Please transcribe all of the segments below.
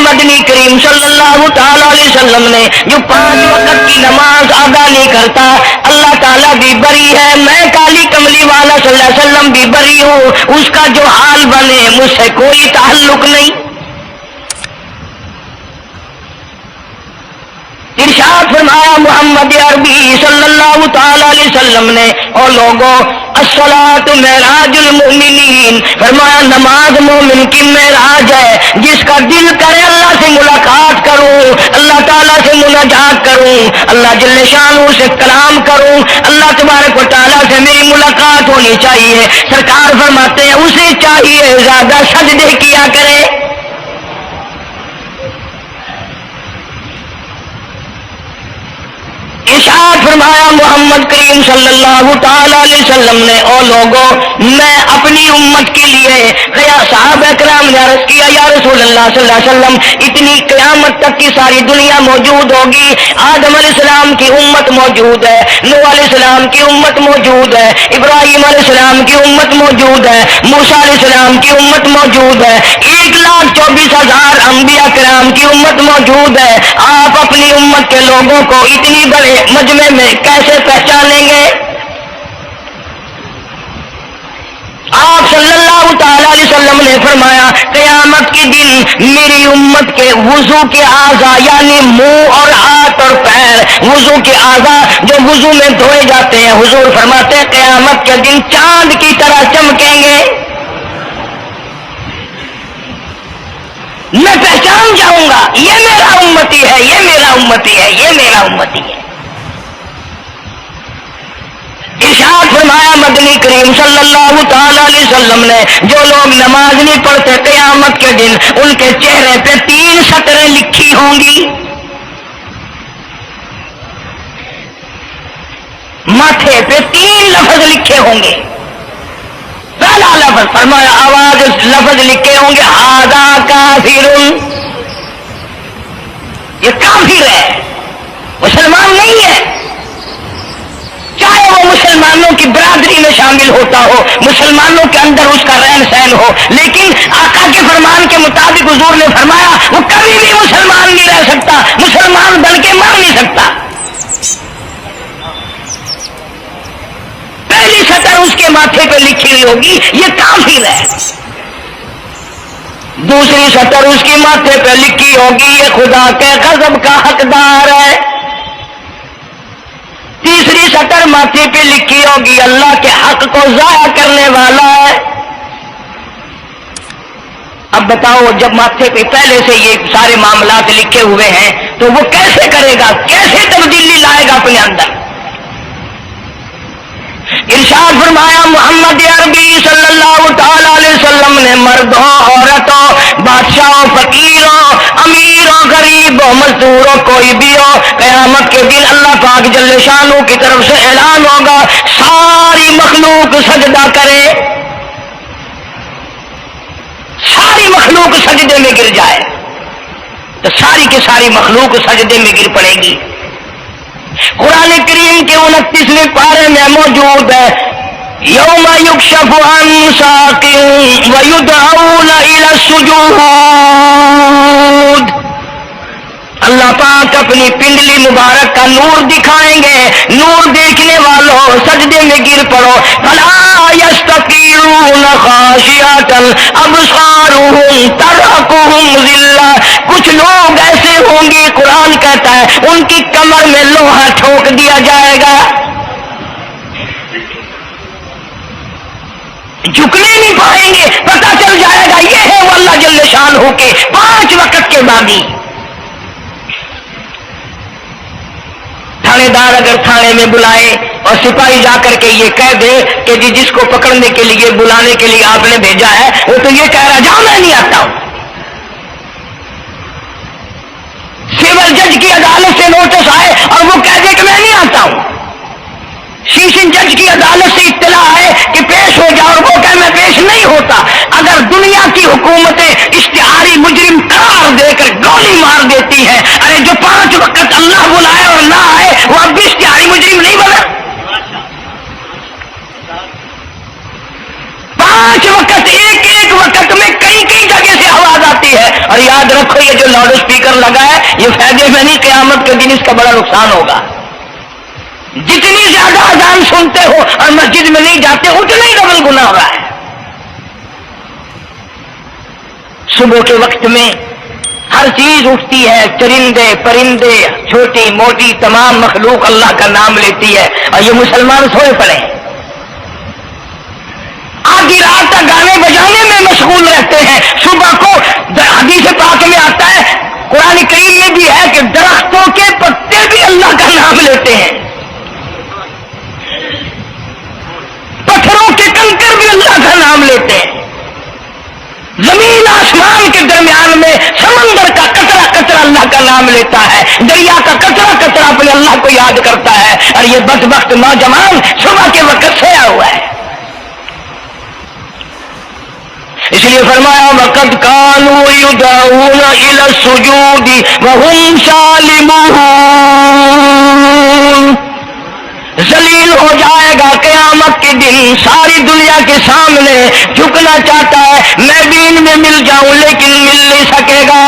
مدنی کریم صلی اللہ تعالی علیہ وسلم نے جو 5 وقت کی نماز ادا نہیں کرتا اللہ تعالیٰ بھی بری ہے، میں کالی کملی والا صلی اللہ علیہ وسلم بھی بری ہوں، اس کا جو حال بنے مجھ سے کوئی تعلق نہیں۔ ارشاد فرمایا محمد عربی صلی اللہ تعالی علیہ وسلم نے، اور لوگوں الصلاۃ معراج المؤمنین، فرمایا نماز مومن کی معراج ہے، جس کا دل کرے اللہ سے ملاقات کروں، اللہ تعالیٰ سے مناجات کروں، اللہ جل شانہ سے کلام کروں، اللہ تبارک و تعالیٰ سے میری ملاقات ہونی چاہیے۔ سرکار فرماتے ہیں اسے چاہیے زیادہ سجدے کیا کرے۔ ارشاد فرمایا محمد کریم صلی اللہ تعالی علیہ وسلم نے، اور لوگوں میں اپنی امت کے لیے صحابہ کرام نے عرض کیا یا رسول اللہ صلی اللہ علیہ وسلم اتنی قیامت تک کی ساری دنیا موجود ہوگی، آدم علیہ السلام کی امت موجود ہے، نوح علیہ السلام کی امت موجود ہے، ابراہیم علیہ السلام کی امت موجود ہے، موسیٰ علیہ السلام کی امت موجود ہے، 1,24,000 انبیاء کرام کی امت موجود ہے، آپ اپنی امت کے لوگوں کو اتنی بڑے مجمع میں کیسے پہچانیں گے؟ آپ صلی اللہ تعالی علیہ وسلم نے فرمایا قیامت کے دن میری امت کے وضو کے اعضاء یعنی منہ اور ہاتھ اور پیر، وضو کے اعضاء جو وضو میں دھوئے جاتے ہیں، حضور فرماتے ہیں قیامت کے دن چاند کی طرح چمکیں گے، میں پہچان جاؤں گا یہ میرا امتی ہے، یہ میرا امتی ہے، یہ میرا امتی ہے۔ ارشاد فرمایا مدنی کریم صلی اللہ تعالی علیہ وسلم نے جو لوگ نماز نہیں پڑھتے قیامت کے دن ان کے چہرے پہ 3 سطریں لکھی ہوں گی، ماتھے پہ 3 لفظ لکھے ہوں گے۔ پہلا لفظ فرمایا آواز لفظ لکھے ہوں گے ھذا کافر، یہ کافر ہے، مسلمان نہیں ہے، چاہے وہ مسلمانوں کی برادری میں شامل ہوتا ہو، مسلمانوں کے اندر اس کا رہن سہن ہو، لیکن آقا کے فرمان کے مطابق حضور نے فرمایا وہ کبھی بھی مسلمان نہیں رہ سکتا، مسلمان بن کے مر نہیں سکتا۔ پہلی سطر اس کے ماتھے پہ لکھی ہوئی ہوگی یہ کافر ہے، دوسری سطر اس کے ماتھے پہ لکھی ہوگی یہ خدا کے غضب کا حقدار ہے، تیسری سطر ماتھے پہ لکھی ہوگی اللہ کے حق کو ضائع کرنے والا ہے۔ اب بتاؤ جب ماتھے پہ پہلے سے یہ سارے معاملات لکھے ہوئے ہیں تو وہ کیسے کرے گا، کیسے تبدیلی لائے گا اپنے اندر؟ ارشاد فرمایا محمد عربی صلی اللہ تعالی علیہ وسلم نے مردوں عورتوں بادشاہوں فقیروں امیروں غریبوں مزدوروں کوئی بھی ہو قیامت کے دن اللہ پاک جل شانہ کی طرف سے اعلان ہوگا ساری مخلوق سجدہ کرے، ساری مخلوق سجدے میں گر جائے تو ساری کی ساری مخلوق سجدے میں گر پڑے گی۔ قرآن کریم کے 29ویں پارے میں موجود ہے یوم یکشف عن ساق ویدعون الی السجود، اللہ پاک اپنی پنڈلی مبارک کا نور دکھائیں گے، نور دیکھنے والوں سجدے میں گر پڑو، فلا یستطیعون خاشعۃ ابصارهم ترهقهم ذلہ، کچھ لوگ ایسے ہوں گے قرآن کہتا ہے ان کی کمر میں لوہا ٹھوک دیا جائے گا، جھکنے نہیں پائیں گے، پتہ چل جائے گا یہ ہے وہ اللہ جل شانہ کے 5 وقت کے باغی۔ تھانے دار اگر تھانے میں بلائے اور سپاہی جا کر کے یہ کہہ دے کہ جی جس کو پکڑنے کے لیے بلانے کے لیے آپ نے بھیجا ہے وہ تو یہ کہہ رہا جاؤ میں نہیں آتا ہوں، سول جج کی عدالت سے نوٹس آئے اور وہ کہہ دے کہ میں نہیں آتا ہوں، سیشن جج کی عدالت سے اطلاع آئے کہ پیش ہو جاؤ اور وہ کہے میں پیش نہیں ہوتا، اگر دنیا کی حکومتیں اشتہاری مجرم قرار دے کر گولی مار دیتی ہیں، ارے جو 5 وقت اللہ بلائے اور نہ آئے وہ اب بھی اشتہاری مجرم نہیں بنا؟ 5 وقت ایک وقت میں کئی جگہ سے آواز آتی ہے اور یاد رکھو یہ جو لاؤڈ اسپیکر لگا ہے یہ فائدے میں نہیں، قیامت کے دن اس کا بڑا نقصان ہوگا۔ جتنی زیادہ اذان سنتے ہو اور مسجد میں نہیں جاتے اتنا ہی ڈبل گناہ ہو رہا ہے۔ صبح کے وقت میں ہر چیز اٹھتی ہے، چرندے پرندے چھوٹی موٹی تمام مخلوق اللہ کا نام لیتی ہے، اور یہ مسلمان سوئے پڑے ہیں، آدھی رات تک گانے بجانے میں مشغول رہتے ہیں۔ صبح کو حدیث پاک میں آتا ہے، قرآن کریم میں بھی ہے کہ درختوں کے پتے بھی اللہ کا نام لیتے ہیں، پتھروں کے کنکر بھی اللہ کا نام لیتے ہیں، زمین آسمان کے درمیان میں سمندر کا قطرہ قطرہ اللہ کا نام لیتا ہے، دریا کا قطرہ قطرہ اپنے اللہ کو یاد کرتا ہے، اور یہ بدبخت نوجوان صبح کے وقت سویا ہوا ہے۔ اس لیے فرمایا وَقَدْ كَانُوا يُدْعَوْنَ إِلَى السُّجُودِ وَهُمْ سَالِمُونَ۔ ذلیل ہو جائے گا قیامت کے دن، ساری دنیا کے سامنے جھکنا چاہتا ہے، میں بھی ان میں مل جاؤں لیکن مل نہیں سکے گا۔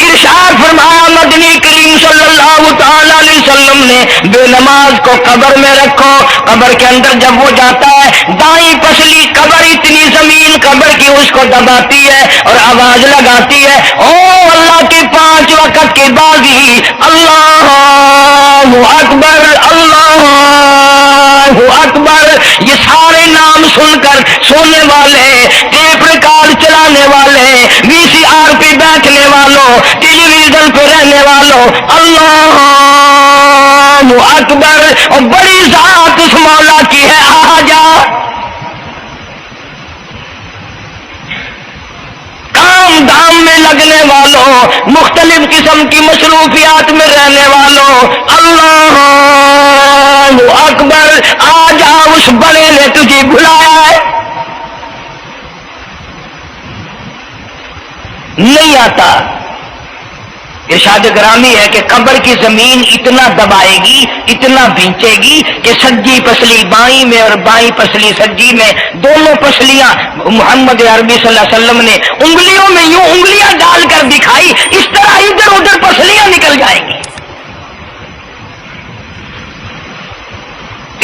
ارشاد فرمایا مدنی کریم صلی اللہ تعالی علیہ وسلم نے، بے نماز کو قبر میں رکھو، قبر کے اندر جب وہ جاتا ہے دائیں پسلی قبر اتنی زمین قبر کی اس کو دباتی ہے اور آواز لگاتی ہے، او اللہ کے 5 وقت کی بازی، اللہ اکبر اللہ اکبر، یہ سارے نام سن کر سونے والے، ٹیپ ریکارڈ چلانے والے، وی سی آر پہ بیٹھنے والوں، ٹیلی ویژن پہ رہنے والوں، اللہ اکبر، اور بڑی ذات اس مولا کی ہے، آ جا۔ کام دھام میں لگنے والوں، مختلف قسم کی مصروفیات میں رہنے والوں، اللہ اکبر، آ جا، اس بڑے نے تجھے بلایا ہے، نہیں آتا۔ ارشاد گرامی ہے کہ قبر کی زمین اتنا دبائے گی، اتنا بھینچے گی کہ سجی پسلی بائیں میں اور بائیں پسلی سجی میں، دونوں پسلیاں محمد عربی صلی اللہ علیہ وسلم نے انگلیوں میں یوں انگلیاں ڈال کر دکھائی، اس طرح ادھر ادھر پسلیاں نکل جائیں گی۔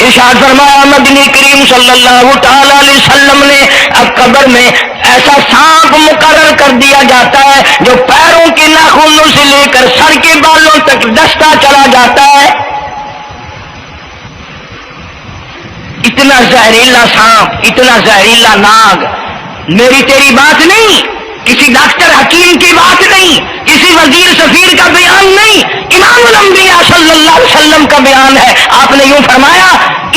ارشاد فرمایا مدنی کریم صلی اللہ تعالی علیہ وسلم نے، اب قبر میں ایسا سانپ مقرر کر دیا جاتا ہے جو پیروں کے ناخنوں سے لے کر سر کے بالوں تک ڈستا چلا جاتا ہے، اتنا زہریلا سانپ، اتنا زہریلا ناگ۔ میری تیری بات نہیں، کسی ڈاکٹر حکیم کی بات نہیں، کسی وزیر سفیر کا بیان نہیں، امام الانبیاء صلی اللہ علیہ وسلم کا بیان ہے۔ آپ نے یوں فرمایا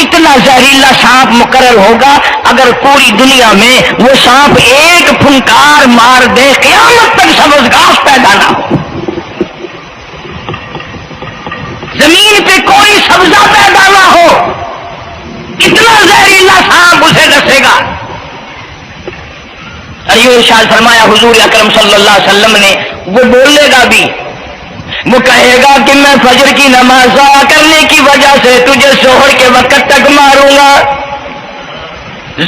اتنا زہریلا سانپ مقرر ہوگا، اگر پوری دنیا میں وہ سانپ ایک پھنکار مار دے قیامت تک سبز گھاس پیدا نہ ہو، زمین پہ کوئی سبزہ پیدا نہ ہو، اتنا زہریلا سانپ اسے ڈسے گا۔ اور یہ ارشاد فرمایا حضور اکرم صلی اللہ علیہ وسلم نے، وہ بولے گا بھی، وہ کہے گا کہ میں فجر کی نماز ضائع کرنے کی وجہ سے تجھے ظہر کے وقت تک ماروں گا،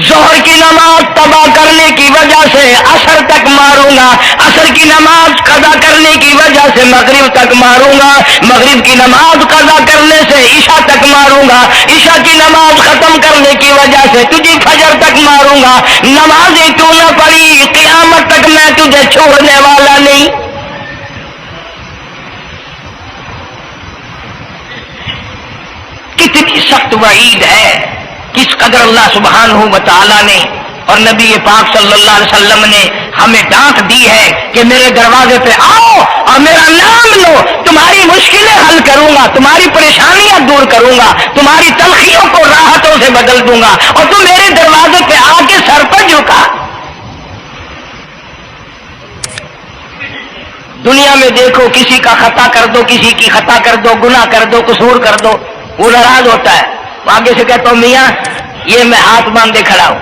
ظہر کی نماز تباہ کرنے کی وجہ سے عصر تک ماروں گا، عصر کی نماز قضا کرنے کی وجہ سے مغرب تک ماروں گا، مغرب کی نماز قضا کرنے سے عشاء تک ماروں گا، عشاء کی نماز ختم کرنے کی وجہ سے تجھے فجر تک ماروں گا، نمازیں تو نہ پڑھی قیامت تک میں تجھے چھوڑنے والا نہیں۔ کتنی سخت وعید ہے، کس قدر اللہ سبحانہ و تعالی نے اور نبی پاک صلی اللہ علیہ وسلم نے ہمیں ڈانٹ دی ہے کہ میرے دروازے پہ آؤ اور میرا نام لو، تمہاری مشکلیں حل کروں گا، تمہاری پریشانیاں دور کروں گا، تمہاری تلخیوں کو راحتوں سے بدل دوں گا، اور تم میرے دروازے پہ آ کے سر پر جھکا۔ دنیا میں دیکھو، کسی کا خطا کر دو، کسی کی خطا کر دو، گناہ کر دو، قصور کر دو، وہ ناراض ہوتا ہے، وہ آگے سے کہتا ہوں میاں یہ میں ہاتھ باندھے کھڑا ہوں،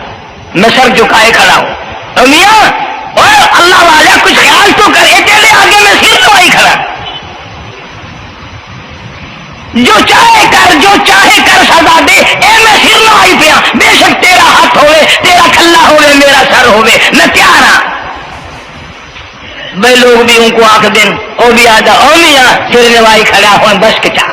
میں سر جھکائے کھڑا ہوں، تو میاں اور اللہ والا کچھ خیال تو کرے، تیرے آگے میں سر نوائی کھڑا، جو چاہے کر، جو چاہے کر سزا دے، اے میں سر نوائی پیا، بے شک تیرا ہاتھ ہوئے، تیرا کھلا ہوئے، میرا ہوئے میں تیار ہاں. بھائی لوگ بھی ان کو آخ دن وہ بھی آدھا او میاں پھر نوائی کھڑا ہوں بس کے چاہ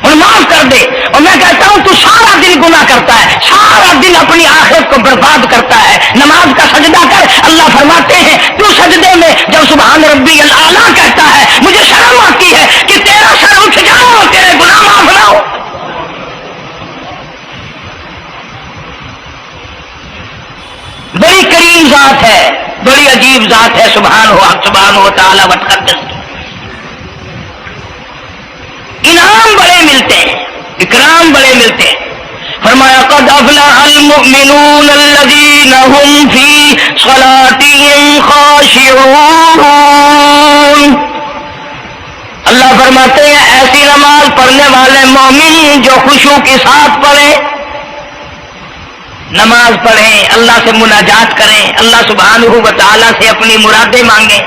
اور معاف کر دے. اور میں کہتا ہوں تو سارا دن گناہ کرتا ہے, سارا دن اپنی آخرت کو برباد کرتا ہے. نماز کا سجدہ کر. اللہ فرماتے ہیں تو سجدے میں جب سبحان ربی الاعلیٰ کہتا ہے مجھے شرم آتی ہے کہ تیرا سر اٹھ جاؤ اور تیرے گناہ معاف نہ ہو. بڑی کریم ذات ہے, بڑی عجیب ذات ہے سبحان و تعالی وتقدس. انعام بڑے ملتے ہیں, اکرام بڑے ملتے ہیں. فرمایا قد افلح المؤمنون الذین هم فی صلاتهم خاشعون. اللہ فرماتے ہیں ایسی نماز پڑھنے والے مومن جو خشوع کے ساتھ پڑھیں, نماز پڑھیں, اللہ سے مناجات کریں, اللہ سبحانہ و تعالی سے اپنی مرادیں مانگیں.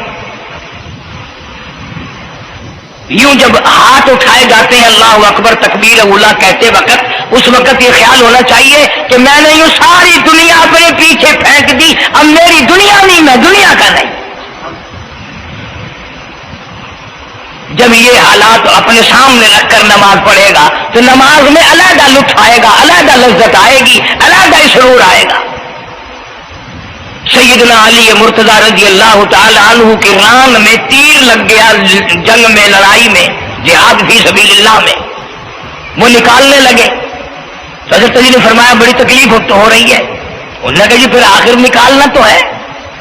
یوں جب ہاتھ اٹھائے جاتے ہیں اللہ اکبر تکبیر اولا کہتے وقت, اس وقت یہ خیال ہونا چاہیے کہ میں نے یوں ساری دنیا اپنے پیچھے پھینک دی, اب میری دنیا نہیں, میں دنیا کا نہیں. جب یہ حالات اپنے سامنے رکھ کر نماز پڑھے گا تو نماز میں علیحدہ لطف آئے گا, علیحدہ لذت آئے گی, علیحدہ سرور آئے گا. سیدنا علی مرتضیٰ رضی اللہ تعالی عنہ کی ران میں تیر لگ گیا جنگ میں, لڑائی میں, جہاد فی سبیل اللہ میں. وہ نکالنے لگے تو حضرت علی نے فرمایا بڑی تکلیف ہو رہی ہے. انہوں نے کہا جی پھر آخر نکالنا تو ہے,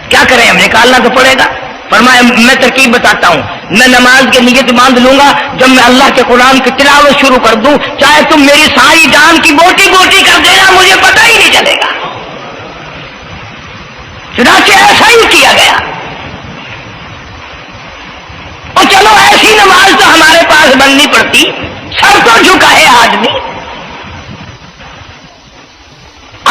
کیا کریں ہم, نکالنا تو پڑے گا. فرمایا میں ترکیب بتاتا ہوں, میں نماز کی نیت باندھ لوں گا, جب میں اللہ کے قرآن کی تلاوت شروع کر دوں چاہے تم میری ساری جان کی بوٹی بوٹی کر دینا مجھے پتہ ہی نہیں چلے گا. چنانچہ ایسا ہی کیا گیا. اور چلو ایسی نماز تو ہمارے پاس بننی پڑتی, سر تو جھکا ہے آدمی.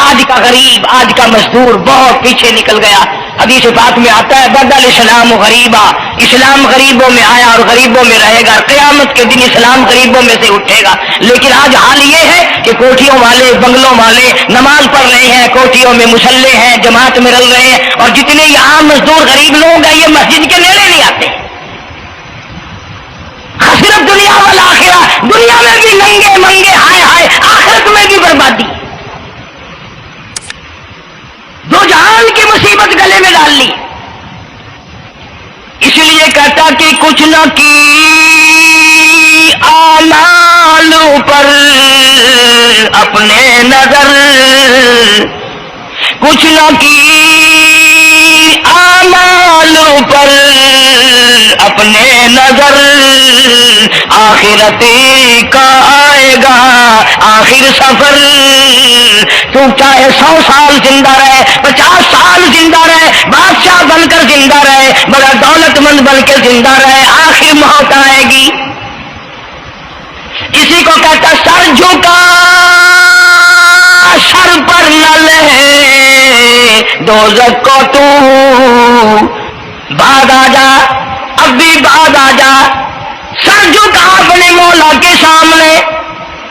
آج کا غریب, آج کا مزدور بہت پیچھے نکل گیا. حدیث پاک میں آتا ہے بدل اسلام غریبا, اسلام غریبوں میں آیا اور غریبوں میں رہے گا, قیامت کے دن اسلام غریبوں میں سے اٹھے گا. لیکن آج حال یہ ہے کہ کوٹھیوں والے بنگلوں والے نماز پڑھ رہے ہیں, کوٹھیوں میں مصلے ہیں, جماعت میں رل رہے ہیں, اور جتنے یہاں مزدور غریب لوگ ہیں یہ مسجد کے نیڑے نہیں آتے. خسرت دنیا والآخرہ, دنیا میں بھی ننگے منگے ہائے ہائے, آخرت میں بھی بربادی. دو جہان کی مصیبت گلے میں ڈال لی. اس لیے کہتا کہ کچھ نہ کی اعمال پر اپنے نظر, کچھ نہ کی اعمال پر اپنے نظر, آخرت کا آئے گا آخر سفر. تو چاہے 100 سال زندہ رہے, 50 سال زندہ رہے, بادشاہ بن کر زندہ رہے, بڑا دولت مند بن کے زندہ رہے, آخر موت آئے گی. اسی کو کہتا سر جھکا سر پر نہ لے دوزخ کو تو بعد آ جا, اب بھی بعد آ جا. سر جھکا اپنے مولا کے سامنے.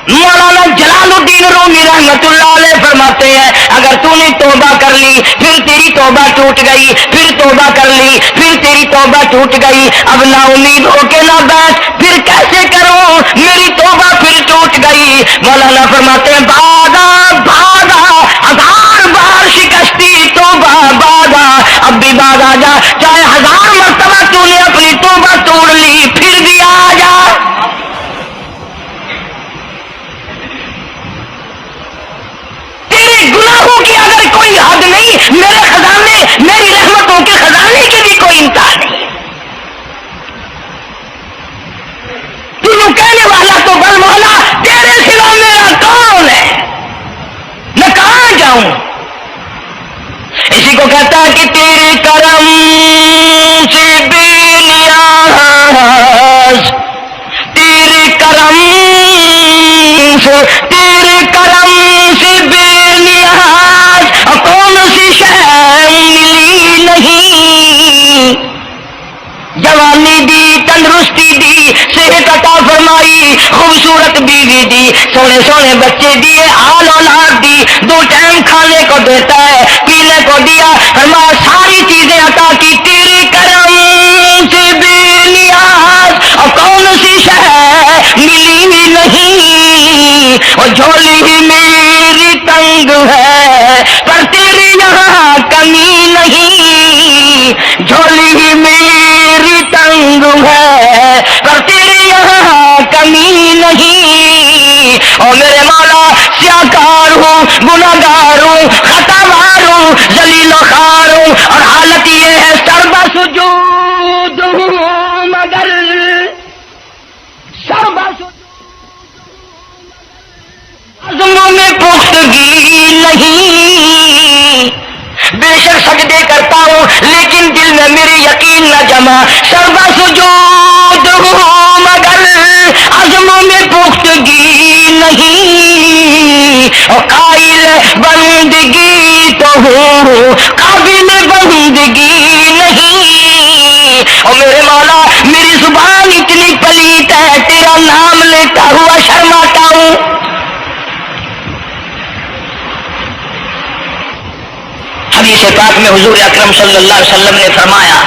مولانا جلال الدین رومی رحمت اللہ علیہ فرماتے ہیں اگر تو نے توبہ کر لی پھر تیری توبہ ٹوٹ گئی, پھر توبہ کر لی پھر تیری توبہ ٹوٹ گئی, اب نا امید ہو کے نہ بیٹھ, پھر کیسے کروں میری توبہ پھر ٹوٹ گئی. مولانا فرماتے ہیں بادا بادا 1000 بار شکستی توبہ بادا, اب بھی بعد آ جا, چاہے 1000 مرتبہ تو نے اپنی توبہ توڑ لی پھر بھی آ جا. گناہوں کی اگر کوئی حد نہیں, میرے خزانے, میری رحمتوں کے خزانے کی بھی کوئی انتہا نہیں. تو کہنے والا تو بل مولا تیرے سوا میرا کون ہے, میں کہاں جاؤں. اسی کو کہتا ہے کہ تیرے کرم سے بے نیاز, تیرے کرم سے بے نیاز, کون سی شے ملی نہیں. جوانی دی, تندرستی دی, صحت عطا فرمائی, خوبصورت بیوی دی, سونے سونے بچے دیے, آل اولاد دی, 2 ٹائم کھانے کو دیتا ہے, پینے کو دیا، فرمایا ساری چیزیں عطا کی، تیرے کرم سے بے نیاز اور کون سی شے ملی نہیں، اور جھولی ہی میری تنگ ہے پر تیرے یہاں کمی نہیں، جھولی ہی میری تنگ ہے پر تیرے یہاں کمی نہیں، اور میرے مولا سیاکار ہوں، گناہگار ہوں، خطاوار ہوں، ذلیل و خوار ہوں، اور حالت یہ ہے سربا سجود ہوں مگر سربا عزموں میں پختگی نہیں، بے شک سجدے کرتا ہوں لیکن دل میں میرے یقین نہ جمع، سربا سجود ہوں مگر عزموں میں پختگی نہیں، اور قائل بندگی تو ہوں قابل بندگی نہیں، اور میرے مولا میری زبان اتنی پلیت ہے تیرا نام لیتا ہوا شرماتا ہوں۔ حدیث پاک میں حضور اکرم صلی اللہ علیہ وسلم نے فرمایا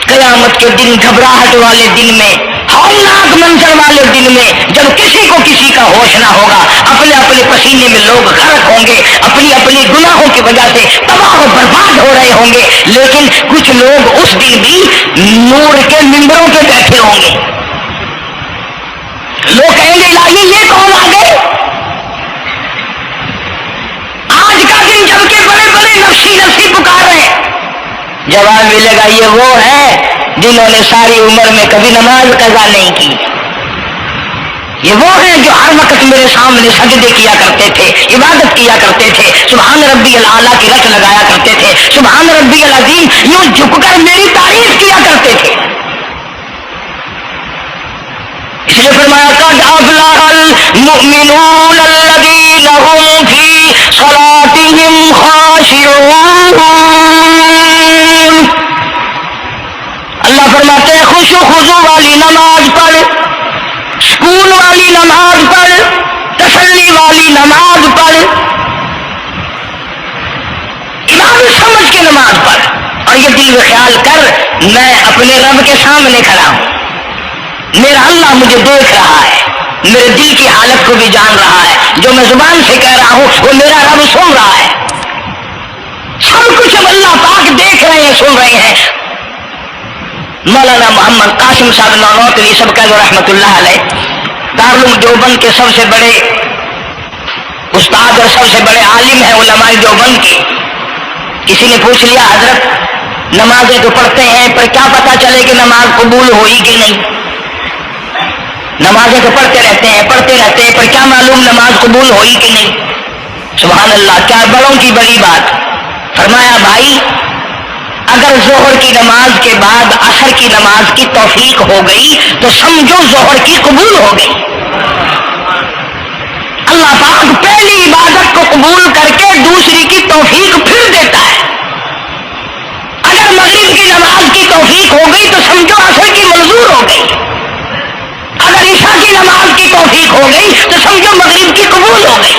قیامت کے دن، گھبراہٹ والے دن میں، ہولناک منظر والے دن میں، جب کسی کو کسی کا ہوش نہ ہوگا، اپنے اپنے پسینے میں لوگ غرق ہوں گے، اپنی اپنی گناہوں کی وجہ سے تباہ و برباد ہو رہے ہوں گے، لیکن کچھ لوگ اس دن بھی نور کے ممبروں پہ بیٹھے ہوں گے، لوگ کہیں گے الہی یہ کون آ گئے؟ آج کا دن جب کہ بڑے بڑے نفسی نفسی پکار رہے ہیں، جواب ملے گا یہ وہ ہے جنہوں نے ساری عمر میں کبھی نماز قضا نہیں کی، یہ وہ ہیں جو ہر وقت میرے سامنے سجدے کیا کرتے تھے، عبادت کیا کرتے تھے، سبحان ربی الاعلیٰ کی رٹ لگایا کرتے تھے، سبحان ربی العظیم یوں جھک کر میری تعریف کیا کرتے تھے۔ اس لیے فرمایا قد افلح المؤمنون الذین هم فی صلاتهم خاشعون، اللہ فرماتے ہیں خوش و خضوع والی نماز پڑھ، سکون والی نماز پڑھ، تسلی والی نماز پڑھ، عبادت سمجھ کے نماز پڑھ، اور یہ دل میں خیال کر میں اپنے رب کے سامنے کھڑا ہوں، میرا اللہ مجھے دیکھ رہا ہے، میرے دل کی حالت کو بھی جان رہا ہے، جو میں زبان سے کہہ رہا ہوں وہ میرا رب سن رہا ہے، سب کچھ اب اللہ پاک دیکھ رہے ہیں، سن رہے ہیں۔ مولانا محمد قاسم صاحب نانوتوی سب کا جو رحمت اللہ علیہ دارالعلوم دیوبند کے سب سے بڑے استاد اور سب سے بڑے عالم ہیں علماء دیوبند کے، کسی نے پوچھ لیا حضرت نمازیں تو پڑھتے ہیں پر کیا پتا چلے کہ نماز قبول ہوئی کہ نہیں، نمازیں تو پڑھتے رہتے ہیں پر کیا معلوم نماز قبول ہوئی کہ نہیں؟ سبحان اللہ، کیا بڑوں کی بڑی بات۔ فرمایا بھائی اگر ظہر کی نماز کے بعد عصر کی نماز کی توفیق ہو گئی تو سمجھو ظہر کی قبول ہو گئی، اللہ پاک پہلی عبادت کو قبول کر کے دوسری کی توفیق پھر دیتا ہے، اگر مغرب کی نماز کی توفیق ہو گئی تو سمجھو عصر کی منظور ہو گئی، اگر عشاء کی نماز کی توفیق ہو گئی تو سمجھو مغرب کی قبول ہو گئی۔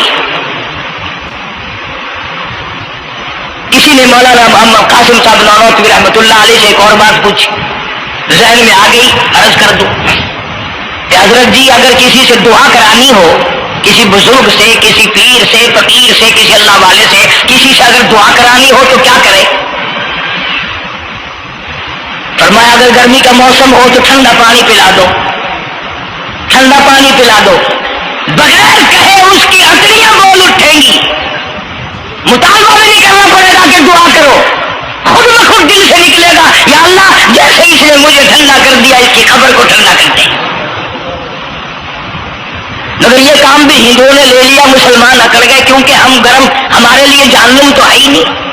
کسی نے مولانا محمد قاسم صاحب نانوتوی رحمۃ اللہ علیہ سے ایک اور بات پوچھی، ذہن میں آ گئی، عرض کر دوں کہ حضرت جی اگر کسی سے دعا کرانی ہو، کسی بزرگ سے، کسی پیر سے، فقیر سے، کسی اللہ والے سے، کسی سے اگر دعا کرانی ہو تو کیا کرے؟ فرمایا اگر گرمی کا موسم ہو تو ٹھنڈا پانی پلا دو، ٹھنڈا پانی پلا دو، بغیر کہے اس کی اکڑیاں بول اٹھیں گی، مطالبہ بھی نہیں کرنا پڑے گا کہ دعا کرو، خود بخود دل سے نکلے گا یا اللہ جیسے اس نے مجھے ٹھنڈا کر دیا اس کی خبر کو ٹھنڈا کر دے۔ مگر یہ کام بھی ہندوؤں نے لے لیا، مسلمان اکڑ گئے کیونکہ ہم گرم، ہمارے لیے جہنم تو ہے ہی نہیں،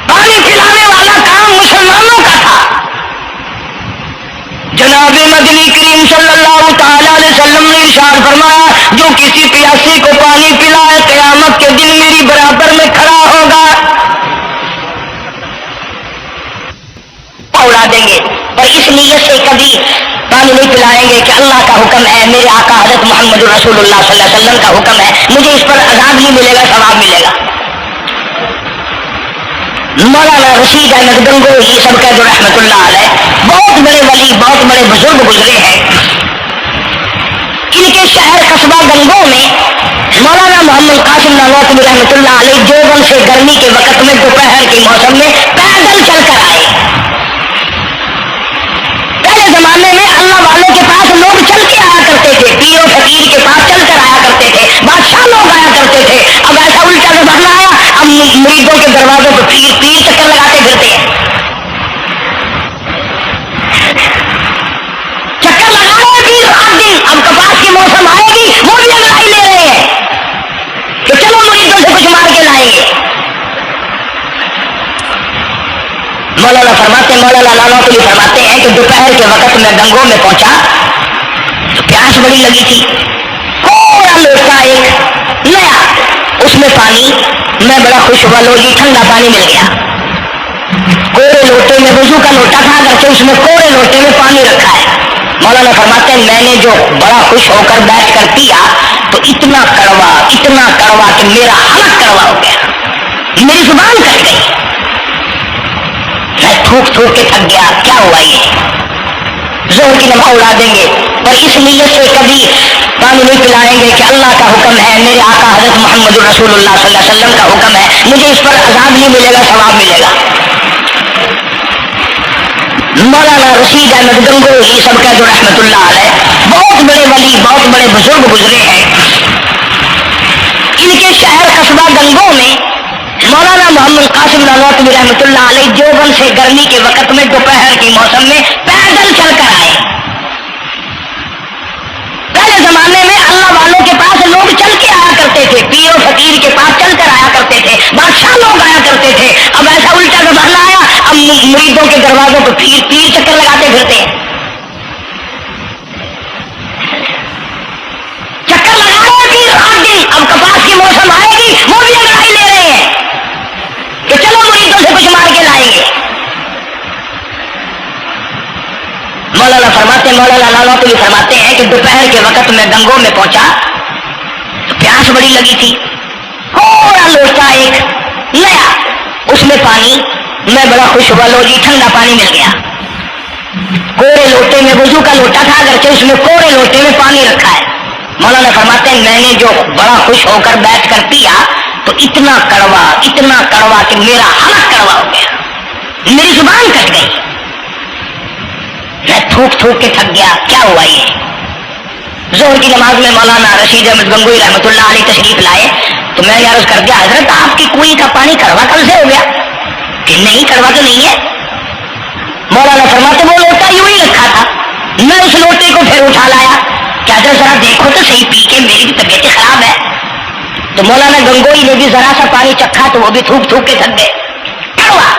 پانی پلانے والا کام مسلمانوں کا تھا۔ جناب مدنی کریم صلی اللہ تعالی علیہ وسلم نے ارشاد فرمایا جو کسی پیاسی کو پانی پلائے قیامت کے دن میری برابر میں کھڑا ہوگا، اڑا دیں گے، اور اس نیت سے کبھی پانی نہیں پلائیں گے کہ اللہ کا حکم ہے، میرے آقا حضرت محمد رسول اللہ صلی اللہ علیہ وسلم کا حکم ہے، مجھے اس پر عذاب نہیں ملے گا، ثواب ملے گا۔ مولانا رشید احمد گنگوہی سب کا جو رحمت اللہ علیہ، بہت بڑے ولی، بہت بڑے بزرگ گزرے ہیں۔ ان کے شہر قصبہ گنگو میں مولانا محمد قاسم نانوتوی رحمۃ اللہ علیہ دیوبند سے گرمی کے وقت میں دوپہر کے موسم میں پیدل چل کر آئے۔ پہلے زمانے میں اللہ والوں کے پاس لوگ چل کے آیا کرتے تھے، پیر و فقیر کے پاس چل کر آیا کرتے تھے، بادشاہ لوگ آیا کرتے تھے۔ اب ایسا الٹا زمانہ آیا، اب مریدوں کے دروازوں پہ پیر چکر لگاتے پھرتے ہیں، چکر لگا رہے ہیں پیر رات دن۔ اب کپاس کی موسم آئے گی، وہ بھی انگڑائی لے رہے ہیں کہ چلو مریدوں سے کچھ مار کے لائیں گے۔ مولانا نانوتوی فرماتے ہیں کہ دوپہر کے وقت میں گنگو میں پہنچا تو پیاس بڑی لگی تھی، تھوڑا لوٹا ایک نیا، اس میں پانی، میں بڑا خوش ہوا، لو جی ٹھنڈا پانی مل گیا۔ کوڑے لوٹے میں، وضو کا لوٹا تھا اگرچہ اس میں کوڑے لوٹے میں پانی رکھا ہے۔ مولانا فرماتے ہیں میں نے جو بڑا خوش ہو کر بیٹھ کر پیا تو اتنا کڑوا کہ میرا حلق کڑوا ہو گیا، میری زبان کٹ گئی، میں تھوک کے تھک گیا۔ کیا ہوا یہ؟ زہر کی نماز اڑا دیں گے اور اس نیت سے کبھی پانی نہیں پلائیں گے کہ اللہ کا حکم ہے، میرے آقا حضرت محمد رسول اللہ صلی اللہ علیہ وسلم کا حکم ہے، مجھے اس پر عذاب نہیں ملے گا، ثواب ملے گا۔ مولانا رشید احمد گنگوہی سب کا جو رحمت اللہ علیہ، بہت بڑے ولی، بہت بڑے بزرگ گزرے ہیں۔ ان کے شہر قصبہ گنگو میں مولانا محمد قاسم نانوتوی رحمۃ اللہ علیہ دیوبند سے گرمی کے وقت میں دوپہر کے موسم میں پیدل چل کر آئے۔ پہلے زمانے میں اللہ والوں کے پاس لوگ چل کے آیا کرتے تھے، پیر و فقیر کے پاس چل کر آیا کرتے تھے، بادشاہ لوگ آیا کرتے تھے۔ اب ایسا الٹا زمانہ آیا، اب مریدوں کے دروازوں پہ پیر چکر لگاتے پھرتے ہیں، چکر لگا رہے ہیں پیر رات دن۔ اب کپاس کی موسم آئے گی، وہ بھی انگڑائی لے رہے ہیں کہ چلو مریدوں سے کچھ مار کے لائیں گے۔ مولانا نانوتوی فرماتے ہیں کہ دوپہر کے وقت میں گنگو میں پہنچا تو پیاس بڑی لگی تھی، تھوڑا لوٹا ایک نیا، اس میں پانی، میں بڑا خوش ہوا، لو جی ٹھنڈا پانی مل گیا۔ کوڑے لوٹے میں، وضو کا لوٹا تھا اگرچہ اس میں کوڑے لوٹے میں پانی رکھا ہے۔ مولانا فرماتے ہیں میں نے جو بڑا خوش ہو کر بیٹھ کر پیا تو اتنا کڑوا کہ میرا حلق کڑوا ہو گیا، میری زبان کٹ گئی، میں تھوک کے تھک گیا۔ کیا ہوا یہ؟ ظہر کی نماز میں مولانا رشید احمد گنگوہی رحمۃ اللہ علیہ تشریف لائے تو میں عرض کر دیا حضرت آپ کی کنویں کا پانی کڑوا کل سے ہو گیا؟ کہ نہیں، کڑوا تو نہیں ہے۔ مولانا فرماتے وہ لوٹا یوں ہی رکھا تھا، میں اس لوٹے کو پھر اٹھا لایا کہ حضرت ذرا دیکھو تو صحیح، پی کے میری بھی طبیعت خراب ہے۔ تو مولانا گنگوہی نے بھی ذرا سا پانی چکھا تو وہ بھی تھوک کے تھک گئے، کڑوا۔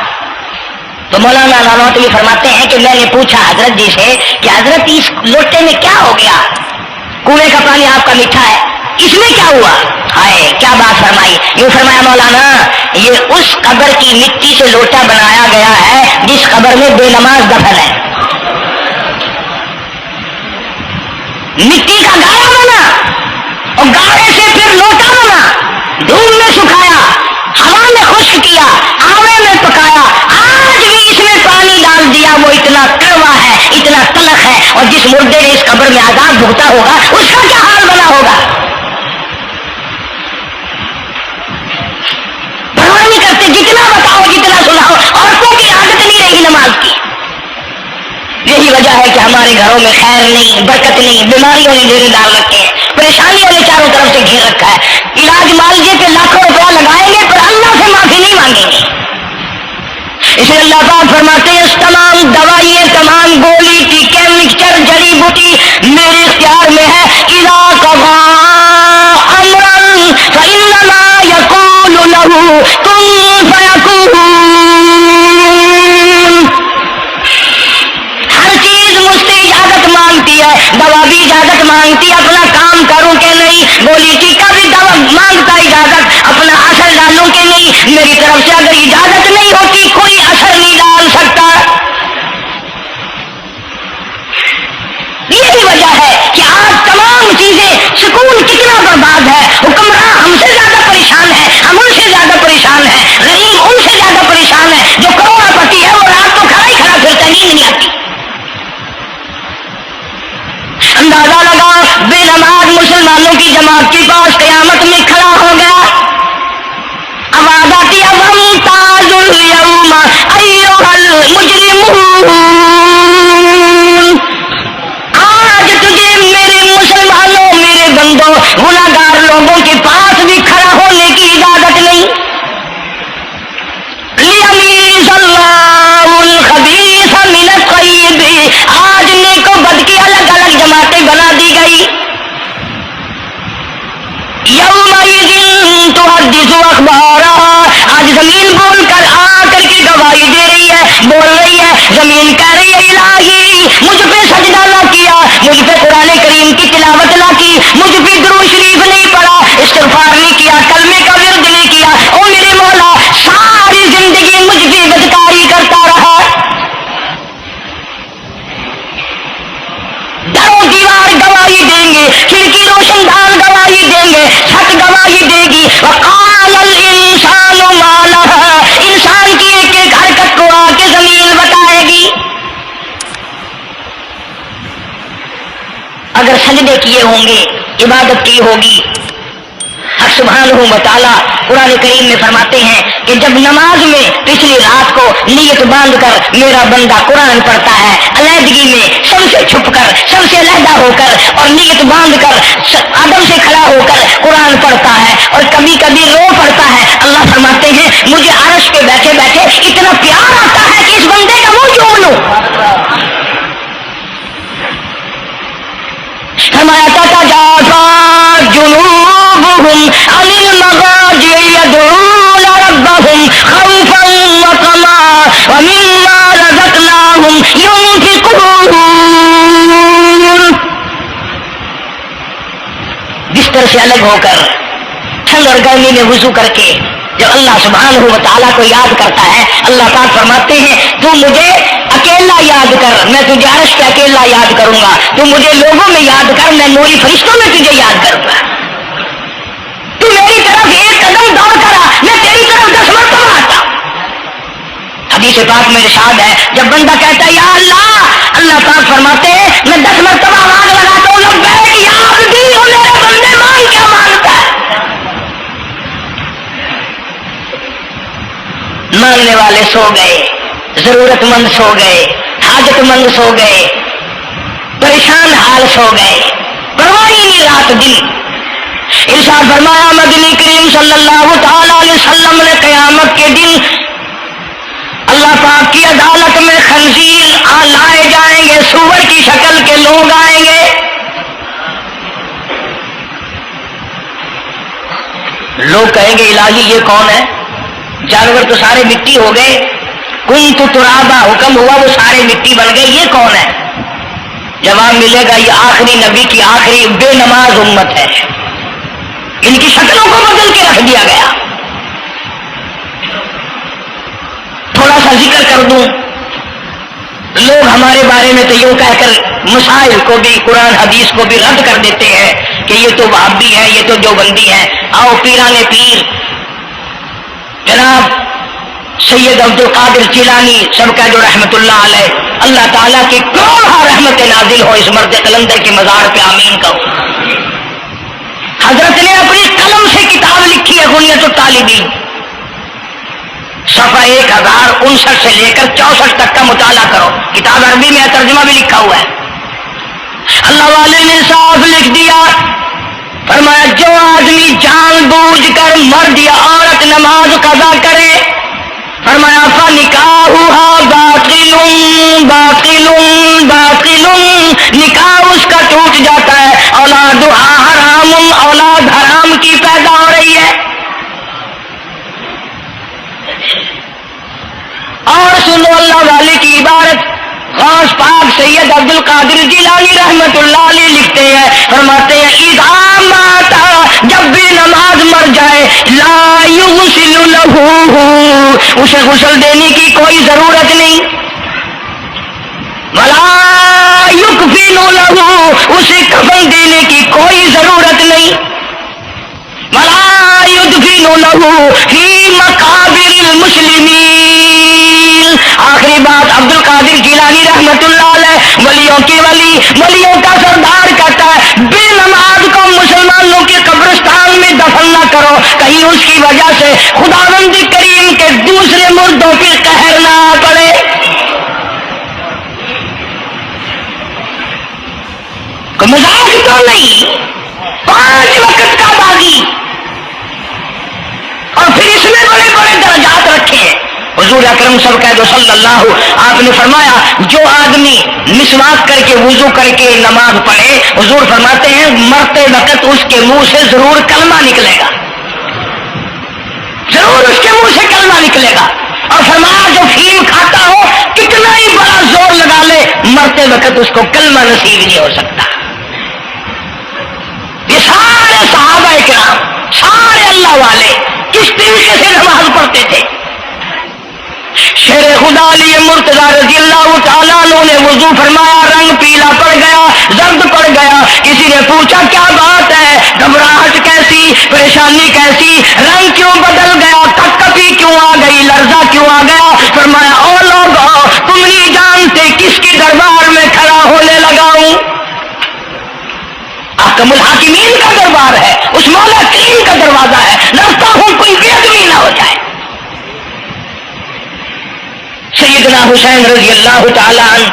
تو مولانا نانوتوی فرماتے ہیں کہ میں نے پوچھا حضرت جی سے کہ حضرت اس لوٹے میں کیا ہو گیا؟ کنویں کا پانی آپ کا میٹھا ہے، اس میں کیا ہوا؟ ہائے کیا بات فرمائی! یہ فرمایا مولانا یہ اس قبر کی مٹی سے لوٹا بنایا گیا ہے جس قبر میں بے نماز دفن ہے۔ مٹی کا گاڑا بنا اور گاڑے سے پھر لوٹا بنا، دھوپ میں سکھایا، ہوا میں خشک کیا، آوے میں پکایا، آج بھی اس میں پانی ڈال دیا، وہ اتنا کڑوا ہے، اتنا تلخ ہے، اور جس مردے نے اس قبر میں عذاب بھگتا ہوگا اس کا کیا حال بنا ہوگا؟ پرواہ نہیں کرتے، جتنا بتاؤ جتنا سناؤ، عورتوں کی عادت نہیں رہی نماز کی۔ یہی وجہ ہے کہ ہمارے گھروں میں خیر نہیں، برکت نہیں، بیماریوں نے ڈیرے ڈال رکھے ہیں، پریشانیوں نے چاروں طرف سے گھیر رکھا ہے۔ علاج معالجے پہ لاکھوں روپیہ لگائیں گے پر اللہ سے معافی نہیں مانگیں گے۔ اس لیے اللہ پاک فرماتے ہیں تمام دوائیں، تمام گولی ٹیکے مکسچر جڑی بوٹی میرے اختیار میں ہے۔ اذا قضا امرا فانما یقول له کن فیکون۔ ہر چیز مجھ سے اجازت مانگتی ہے، دوا بھی اجازت مانگتی ہے اپنا کام کروں کہ نہیں، گولی ٹیکا بھی دوا مانگتا اجازت اپنا اثر ڈالوں کہ نہیں۔ میری طرف سے اگر اجازت نہیں ہوتی کوئی اثر نہیں ڈال سکتا۔ یہی وجہ ہے کہ آج اخبارها. آج زمین بول کر آ کر کے گواہی دے رہی ہے، بول رہی ہے. زمین کہہ رہی ہے الہی مجھ پہ سجدہ نہ کیا، مجھ پہ قرآن کریم کی تلاوت نہ کی، مجھ پہ درود شریف نہیں پڑھا، استغفار نہیں کیا، کلمے کا ورد نہیں کیا. او میرے مولا ساری زندگی مجھ پہ بدکاری کرتا رہا. درو دیوار گواہی دیں گے، کھڑکی روشن دان گواہی دیں گے، چھت گواہی دے گی. وقال الانسان ما لها، انسان کی ایک ایک حرکت کو آ کے زمین بتائے گی. اگر سجدے کیے ہوں گے، عبادت کی ہوگی. حق سبحانہ و تعالیٰ قرآن کریم میں فرماتے ہیں کہ جب نماز میں پچھلی رات کو نیت باندھ کر میرا بندہ قرآن پڑھتا ہے، علیحدگی میں سب سے چھپ کر، سب سے علیحدہ ہو کر اور نیت باندھ کر ادب سے کھڑا ہو کر قرآن پڑھتا ہے اور کبھی کبھی رو پڑھتا ہے، اللہ فرماتے ہیں مجھے عرش پہ بیٹھے بیٹھے اتنا پیار آتا ہے کہ اس بندے کا منہ چوم لوں. فرمایا تتجافى جنوبهم عن المضاجع يدعون ربهم خوفا وطمعا ومما رزقناهم ينفقون. بستر سے الگ ہو کر ٹھنڈ اور گرمی میں وضو کر کے جب اللہ سبحانہ و تعالیٰ کو یاد کرتا ہے، اللہ پاک فرماتے ہیں تو مجھے اکیلا یاد کر، میں تجھے عرش پہ اکیلا یاد کروں گا. تو مجھے لوگوں میں یاد کر، میں نوری فرشتوں میں تجھے یاد کروں گا. تو میری طرف ایک قدم دوڑ کر آ، میں تیری طرف 10 مرتبہ آتا. حدیث پاک میں ارشاد ہے جب بندہ کہتا ہے یا اللہ، اللہ پاک فرماتے ہیں میں 10 مرتبہ آواز لگاتا ہوں لبیک یا عبدی، ہو میرے بندے مان کیا مانگتا ہے. مانگنے والے سو گئے، ضرورت مند سو گئے، حاجت مند سو گئے، پریشان حال سو گئے، پرواہ ہی نہیں رات دن. ارشاد فرمایا مدنی کریم صلی اللہ تعالی علیہ وسلم نے قیامت کے دن اللہ پاک کی عدالت میں خنزیر لائے جائیں گے، سور کی شکل کے لوگ آئیں گے. لوگ کہیں گے الہی یہ کون ہے؟ جانور تو سارے مٹی ہو گئے، کن تو ترابا حکم ہوا وہ سارے مٹی بن گئے، یہ کون ہے؟ جواب ملے گا یہ آخری نبی کی آخری بے نماز امت ہے، ان کی شکلوں کو بدل کے رکھ دیا گیا. تھوڑا سا ذکر کر دوں، لوگ ہمارے بارے میں تو یوں کہہ کر مسائل کو بھی قرآن حدیث کو بھی رد کر دیتے ہیں کہ یہ تو وہابی ہے، یہ تو دیوبندی ہے. آؤ پیران پیر جناب سید عبد القادر جیلانی سب کا جو رحمت اللہ علیہ، اللہ تعالیٰ کی کروڑہ رحمت نازل ہو اس مرد قلندر کے مزار پہ، آمین کہو. حضرت نے اپنی قلم سے کتاب لکھی ہے غنیت الطالبین، صفحہ 1059 سے لے کر 64 تک کا مطالعہ کرو. کتاب عربی میں ترجمہ بھی لکھا ہوا ہے. اللہ والے نے صاف لکھ دیا، فرمایا جو آدمی جان بوجھ کر مرد یا عورت نماز قضا کرے، فرمایا فنکاحھا باطل باطل باطل، نکاح اس کا ٹوٹ جاتا ہے. اولادھا حرام، اولاد حرام کی پیدا ہو رہی ہے. اور سنو اللہ والے کی عبارت، غوث پاک سید عبد القادر جیلانی رحمت اللہ علیہ لکھتے ہیں، فرماتے ہیں اذا مات، جب بھی نماز مر جائے، لا یغسل لہ، اسے غسل دینے کی کوئی ضرورت نہیں، ولا یکفن لہ، اسے کفن دینے کی کوئی ضرورت نہیں، ولا یدفن لہ فی مقابر المسلمین. آخری بات عبد القادر جیلانی رحمت اللہ علیہ، ولیوں کے ولی، ولیوں کا سردار کہتا ہے بے نماز کو مسلمانوں کے قبرستان میں دفن نہ کرو، کہیں اس کی وجہ سے خداوند کریم کے دوسرے مردوں پہ قہر نہ پڑے. کوئی مذاق تو نہیں، 5 وقت کا باغی، اور پھر اس میں بڑے بڑے درجات رکھے ہیں. حضور اکرم صلی اللہ آپ نے فرمایا جو آدمی مسواک کر کے وضو کر کے نماز پڑھے، حضور فرماتے ہیں مرتے وقت اس کے منہ سے ضرور کلمہ نکلے گا. مرتے وقت اس کو کلمہ نصیب نہیں ہو سکتا. یہ سارے صحابہ کرام، سارے اللہ والے کس طریقے سے نماز پڑھتے تھے. شیر خدا علی مرتضیٰ رضی اللہ تعالیٰ عنہ نے وضو فرمایا، رنگ پیلا پڑ گیا، زرد پڑ گیا. کسی نے پوچھا کیا بات ہے، گھبراہٹ کیسی، پریشانی کیسی، رنگ کیوں بدل گیا، کپی کیوں آ گئی، لرزہ کیوں آ گیا؟ فرمایا او لوگو تم نہیں جانتے کس کے دربار میں کھڑا ہونے لگا ہوں. احکم الحاکمین کا دربار ہے، اس مولا کریم کا دروازہ ہے، ڈرتا ہوں کوئی بے ادبی نہ ہو جائے. سیدنا حسین رضی اللہ تعالیٰ عنہ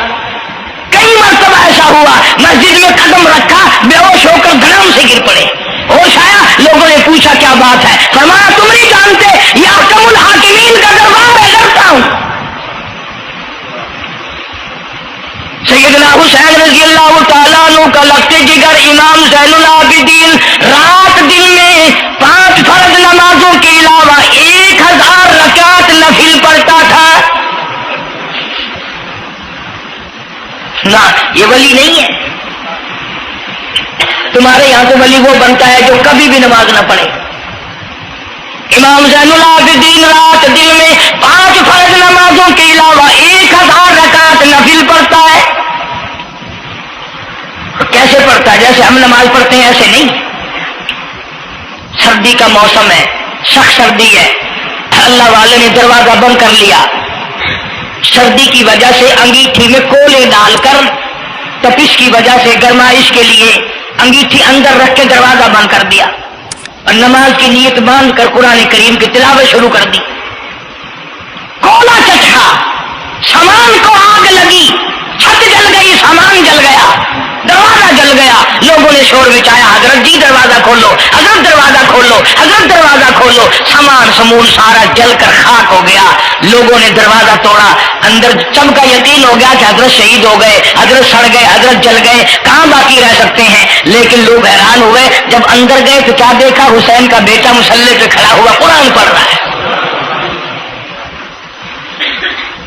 کئی مرتبہ ایسا ہوا مسجد میں قدم رکھا، بے ہوش ہو کر دھڑام سے گر پڑے. ہوش آیا، لوگوں نے پوچھا کیا بات ہے، فرمایا تم نہیں جانتے یہ احکم الحاکمین کا دربار ہے، ڈرتا ہوں. سیدنا حسین رضی اللہ تعالیٰ عنہ کا لگتے جگر امام زین العابدین رات دن میں 5 فرض نمازوں کے علاوہ 1000 رکعت نفل پڑھتا تھا. نہ یہ ولی نہیں ہے. تمہارے یہاں تو ولی وہ بنتا ہے جو کبھی بھی نماز نہ پڑھے. امام زین العابدین رات دن میں 5 فرض نمازوں کے علاوہ 1000 رکعت نفل پڑھتا ہے. کیسے پڑھتا ہے؟ جیسے ہم نماز پڑھتے ہیں ایسے نہیں. سردی کا موسم ہے، سخت سردی ہے، اللہ والے نے دروازہ بند کر لیا. سردی کی وجہ سے انگیٹھی میں کولے ڈال کر، تپش کی وجہ سے گرمائش کے لیے انگیٹھی اندر رکھ کے دروازہ بند کر دیا اور نماز کی نیت باندھ کر قرآن کریم کی تلاوت شروع کر دی. کولا چٹکا، سامان کو آگ لگی، چھت جل گئی، سامان جل گیا، دروازہ جل گیا. لوگوں نے شور مچایا، حضرت جی دروازہ کھولو، حضرت دروازہ کھولو، حضرت دروازہ کھولو. سامان سمون سارا جل کر خاک ہو گیا. لوگوں نے دروازہ توڑا، اندر سب کا یقین ہو گیا کہ حضرت شہید ہو گئے، حضرت سڑ گئے، حضرت جل گئے، کہاں باقی رہ سکتے ہیں. لیکن لوگ حیران ہوئے، جب اندر گئے تو کیا دیکھا؟ حسین کا بیٹا مصلی پہ کھڑا ہوا قرآن پڑھ رہا ہے،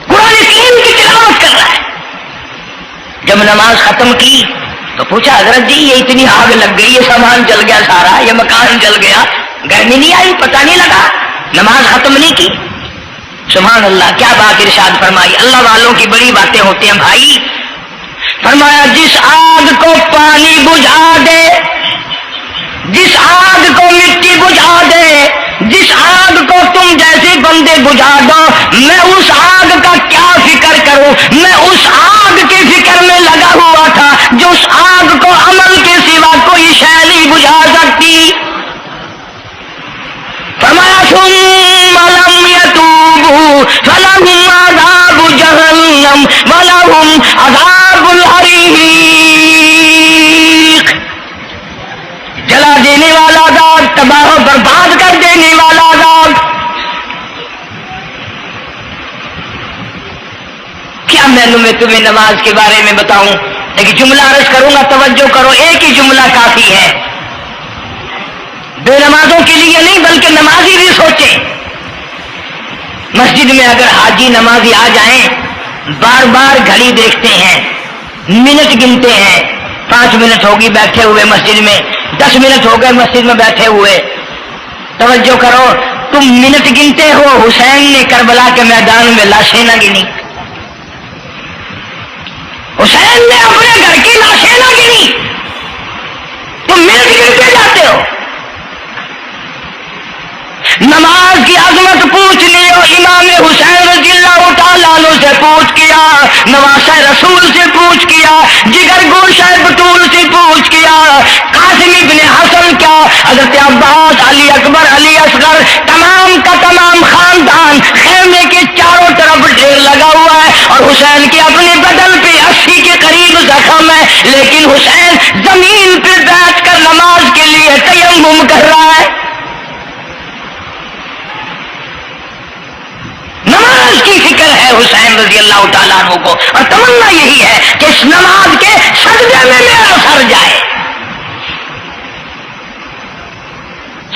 قرآن کریم کی تلاوت کر رہا ہے. جب نماز ختم کی تو پوچھا حضرت جی یہ اتنی آگ لگ گئی، یہ سامان جل گیا سارا، یہ مکان جل گیا، گرمی نہیں آئی، پتہ نہیں لگا، نماز ختم نہیں کی؟ سبحان اللہ، کیا بات ارشاد فرمائی. اللہ والوں کی بڑی باتیں ہوتی ہیں بھائی. فرمایا جس آگ کو پانی بجھا دے، جس آگ کو مٹی بجھا دے، جس آگ کو تم جیسے بندے بجھا دو، میں اس آگ کا کیا فکر کروں. میں اس آگ کی فکر میں لگا ہوا تھا جو اس آگ کو عمل کے سوا کوئی شے نہیں بجھا سکتی. فرمایا ثم لم يتوبوا فلهم عذاب جہنم ولهم عذاب الحریق. جلا دینے والا عذاب، تباہ و برباد کر دینے والا عذاب. کیا میں تمہیں نماز کے بارے میں بتاؤں؟ لیکن جملہ عرض کروں گا، توجہ کرو، ایک ہی جملہ کافی ہے. بے نمازوں کے لیے نہیں بلکہ نمازی بھی سوچیں. مسجد میں اگر حاجی نمازی آ جائیں، بار بار گھڑی دیکھتے ہیں، منٹ گنتے ہیں، 5 منٹ ہوگی بیٹھے ہوئے مسجد میں، 10 منٹ ہو گئے مسجد میں بیٹھے ہوئے. توجہ کرو، تم منٹ گنتے ہو، حسین نے کربلا کے میدان میں لاشیں نہ گنی. حسین نے اپنے گھر کی لاشیں نہ گنی، تم منٹ گنتے جاتے ہو. نماز کی عظمت پوچھ لیو، امام حسین رضی اللہ تعالیٰ عنہ سے پوچھ کیا، نواسہ رسول سے پوچھ کیا، جگر گوشہ بطول سے پوچھ کیا، قاسم ابن حسن کیا، حضرت عباس، علی اکبر، علی اصغر، تمام کا تمام خاندان خیمے کے چاروں طرف ڈھیر لگا ہوا ہے اور حسین کے اپنے بدن پہ 80 کے قریب زخم ہے، لیکن حسین زمین پہ بیٹھ کر نماز کے لیے تیمم کر رہا ہے. نماز کی فکر ہے حسین رضی اللہ تعالیٰ عنہ کو، اور تمنا یہی ہے کہ اس نماز کے سجدے میں میرا سر جائے.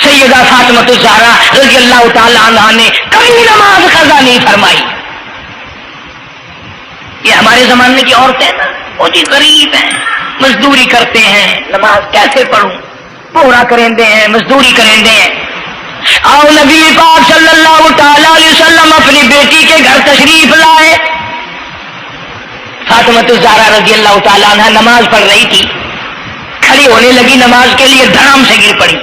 سیدہ فاطمہ الزہرا رضی اللہ تعالیٰ عنہ نے کبھی نماز قضا نہیں فرمائی. یہ ہمارے زمانے کی عورتیں نا وہ جی غریب ہیں، مزدوری کرتے ہیں، نماز کیسے پڑھوں، پورا کریں دے ہیں، مزدوری کریں دے ہیں. آؤ نبی پاک صلی اللہ تعالی علیہ وسلم اپنی بیٹی کے گھر تشریف لائے. فاطمہ الزہرا رضی اللہ تعالیٰ عنہ نماز پڑھ رہی تھی، کھڑی ہونے لگی نماز کے لیے، دھڑام سے گر پڑی،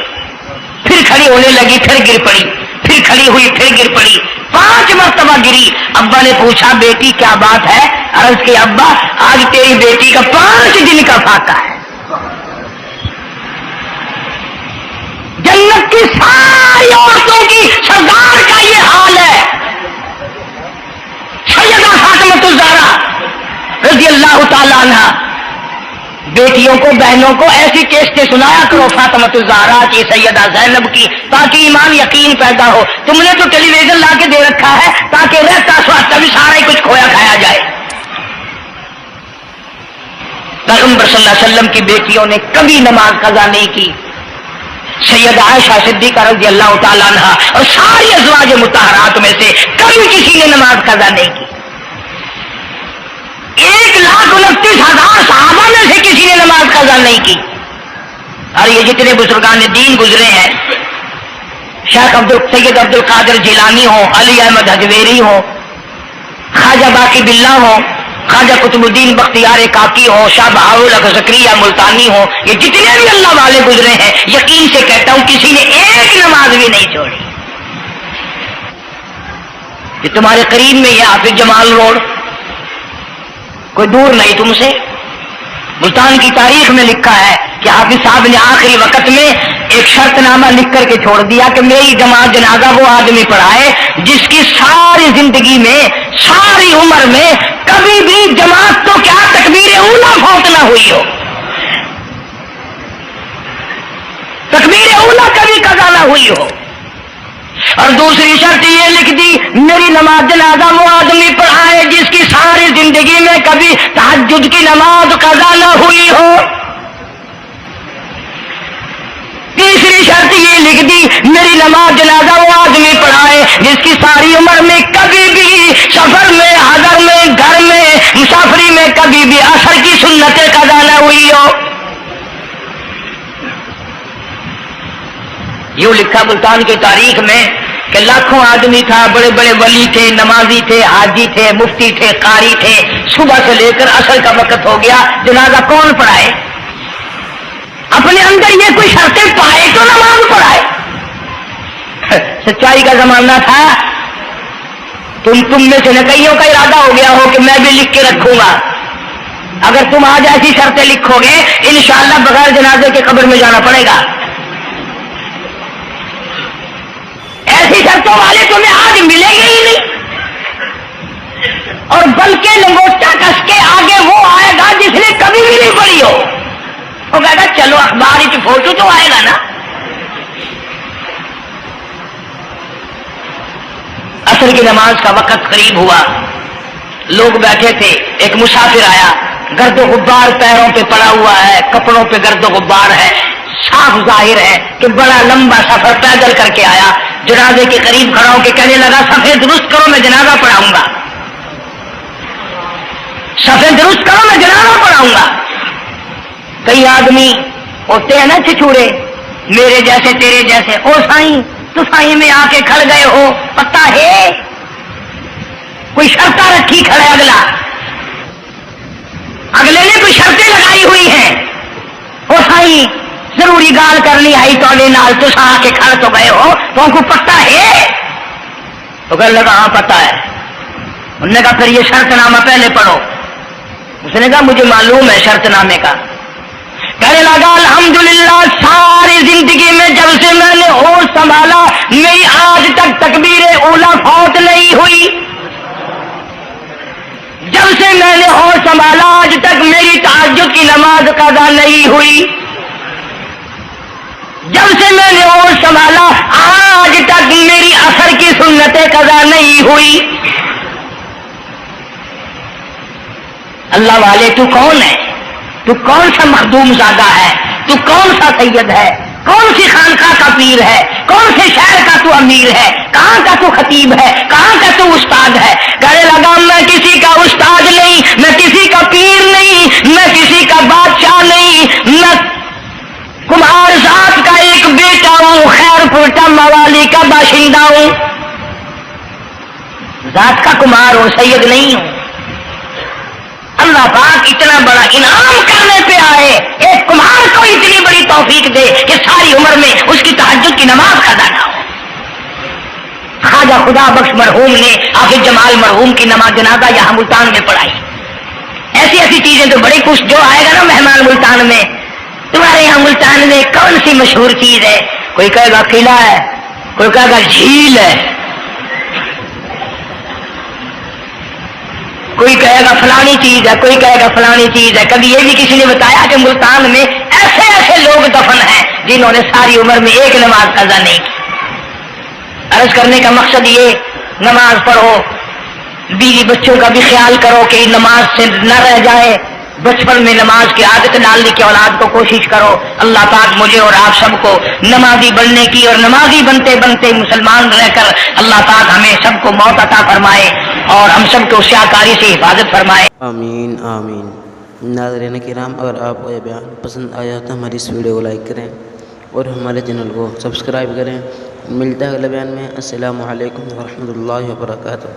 پھر کھڑی ہونے لگی، پھر گر پڑی، پھر کھڑی ہوئی، پھر گر پڑی، 5 مرتبہ گری. ابا نے پوچھا بیٹی کیا بات ہے؟ عرض کی ابا آج تیری بیٹی کا 5 دن کا فاقہ ہے. جنت کی ساری عورتوں کی سردار کا یہ حال ہے. سیدہ فاطمہ الزہرا رضی اللہ تعالیٰ عنہ بیٹیوں کو، بہنوں کو ایسی کیسٹیں سنایا کرو فاطمہ الزہرا کی، سیدہ زینب کی، تاکہ ایمان یقین پیدا ہو. تم نے تو ٹیلی ویژن لا کے دے رکھا ہے تاکہ رہتا سوچتا بھی سارا ہی کچھ کھویا کھایا جائے. پیغمبر صلی اللہ علیہ وسلم کی بیٹیوں نے کبھی نماز قضا نہیں کی. سیدہ عائشہ صدیقہ رضی اللہ تعالیٰ عنہ اور ساری ازواج مطہرات میں سے کبھی کسی نے نماز قضا نہیں کی. 1,29,000 صحابہ میں سے کسی نے نماز قضا نہیں کی. اور یہ جتنے بزرگان دین گزرے ہیں، شیخ سید عبد القادر جیلانی ہو، علی احمد حجویری ہو، خواجہ باقی باللہ ہو، خواجہ قطب الدین بختیار کاکی ہو، شاہ بہاءالحق زکریا ملتانی ہو، یہ جتنے بھی اللہ والے گزرے ہیں یقین سے کہتا ہوں کسی نے ایک نماز بھی نہیں چھوڑی. کہ تمہارے قریب میں یہ حافظ جمال روڈ کوئی دور نہیں تم سے، ملتان کی تاریخ میں لکھا ہے کہ حافظ صاحب نے آخری وقت میں ایک شرط نامہ لکھ کر کے چھوڑ دیا کہ میری جماعت جنازہ وہ آدمی پڑھائے جس کی ساری زندگی میں، ساری عمر میں کبھی بھی جماعت تو کیا تکبیر اولیٰ فوت نہ ہوئی ہو، تکبیر اولیٰ کبھی قضا نہ ہوئی ہو. اور دوسری شرط یہ لکھ دی میری نماز جنازہ وہ آدمی پڑھائے جس کی ساری زندگی میں کبھی تہجد کی نماز قضا نہ ہوئی ہو. تیسری شرط یہ لکھ دی میری نماز جنازہ وہ آدمی پڑھائے جس کی ساری عمر میں کبھی بھی سفر میں، حضر میں، گھر میں، مسافری میں کبھی بھی عصر کی سنت قضا نہ ہوئی ہو. یوں لکھا ملتان کی تاریخ میں کہ لاکھوں آدمی تھا، بڑے بڑے ولی تھے، نمازی تھے، حاجی تھے، مفتی تھے، قاری تھے. صبح سے لے کر عصر کا وقت ہو گیا، جنازہ کون پڑھائے؟ اپنے اندر یہ کوئی شرطیں پائے تو نماز پڑھائے. سچائی کا زمانہ تھا. تم میں سے نہ کئیوں کا ارادہ ہو گیا ہو کہ میں بھی لکھ کے رکھوں گا. اگر تم آج ایسی شرطیں لکھو گے انشاءاللہ بغیر جنازے کے قبر میں جانا پڑے گا. ایسی شرطوں والے تمہیں آج ملیں گے ہی نہیں. اور بلکہ لنگوٹا کس کے آگے وہ آئے گا جس نے کبھی بھی نہیں پڑھی ہو. وہ کہے گا چلو اخبار کی فوٹو تو آئے گا نا. عصر کی نماز کا وقت قریب ہوا، لوگ بیٹھے تھے، ایک مسافر آیا، گرد و غبار پیروں پہ پڑا ہوا ہے، کپڑوں پہ گرد و غبار ہے، صاف ظاہر ہے کہ بڑا لمبا سفر پیدل کر کے آیا. جنازے کے قریب کھڑا ہو کے کہنے لگا صفیں درست کرو میں جنازہ پڑھاؤں گا، صفیں درست کرو میں جنازہ پڑھاؤں گا. کئی آدمی ہوتے ہیں نا چچوڑے، میرے جیسے تیرے جیسے، او سائیں تو سائیں میں آ کے کھڑ گئے ہو، پتہ ہے کوئی شرطیں رکھی کھڑے، اگلے نے کوئی شرطیں لگائی ہوئی ہیں. او سائیں ضروری گال کرنی آئی تو نال تو آ کے کھڑ تو گئے ہو، تو ان کو پتہ ہے؟ تو کہنے لگا ہاں پتہ ہے. انہوں نے کہا پھر یہ شرط نامہ پہلے پڑھو. اس نے کہا مجھے معلوم ہے شرط نامے کا. کہنے لگا الحمدللہ ساری زندگی میں جب سے میں نے ہوش سنبھالا میری آج تک تکبیر اولیٰ فوت نہیں ہوئی. جب سے میں نے ہوش سنبھالا آج تک میری تہجد کی نماز قضا نہیں ہوئی. جب سے میں نے ہوش سنبھالا آج تک میری عصر کی سنتیں قضا نہیں ہوئی. اللہ والے تو کون ہے؟ تو کون سا مخدوم زادہ ہے؟ تو کون سا سید ہے؟ کون سی خانقاہ کا پیر ہے؟ کون سے شہر کا تو امیر ہے، کہاں کا تو خطیب ہے، کہاں کا تو استاد ہے؟ کہنے لگا میں کسی کا استاد نہیں، میں کسی کا پیر نہیں، میں کسی کا بادشاہ نہیں، میں کمہار ذات کا ایک بیٹا ہوں، خیر پور ٹامہ والی کا باشندہ ہوں، ذات کا کمہار ہوں، سید نہیں ہوں۔ اللہ پاک اتنا بڑا انعام کرنے پہ آئے، ایک کمہار کو اتنی بڑی توفیق دے کہ ساری عمر میں اس کی تہجد کی نماز قضا نہ ہو۔ خواجہ خدا بخش مرحوم نے حافظ جمال مرحوم کی نماز جنازہ یہاں ملتان میں پڑھائی۔ ایسی ایسی چیزیں تو بڑی کچھ، جو آئے گا نا مہمان ملتان میں، تمہارے یہاں ملتان میں کون سی مشہور چیز ہے؟ کوئی کہے گا قلعہ ہے، کوئی کہے گا جھیل ہے، کوئی کہے گا فلانی چیز ہے، کوئی کہے گا فلانی چیز ہے۔ کبھی یہ بھی کسی نے بتایا کہ ملتان میں ایسے ایسے لوگ دفن ہیں جنہوں نے ساری عمر میں ایک نماز قضا نہیں کی۔ عرض کرنے کا مقصد یہ، نماز پڑھو، بیوی بچوں کا بھی خیال کرو کہ نماز سے نہ رہ جائے، بچپن میں نماز کی عادت ڈالنے کی اولاد کو کوشش کرو۔ اللہ پاک مجھے اور آپ سب کو نمازی بننے کی اور نمازی بنتے بنتے مسلمان رہ کر اللہ پاک ہمیں سب کو موت عطا فرمائے اور ہم سب کو سیاکاری سے حفاظت فرمائے۔ آمین آمین۔ ناظرین کرام، اگر آپ کو یہ بیان پسند آیا تو ہماری اس ویڈیو کو لائک کریں اور ہمارے چینل کو سبسکرائب کریں۔ ملتا ہے اگلے بیان میں۔ السلام علیکم ورحمۃ اللہ وبرکاتہ۔